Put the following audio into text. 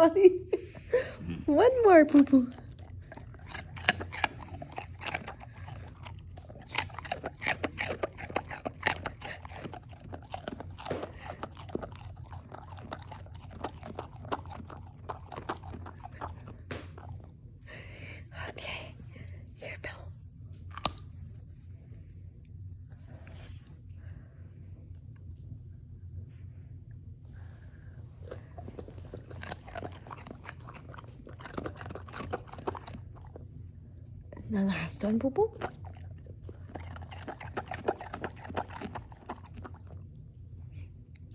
Ollie. One more, Poo Poo. Okay, here, Bill. And the last one, Poo Poo.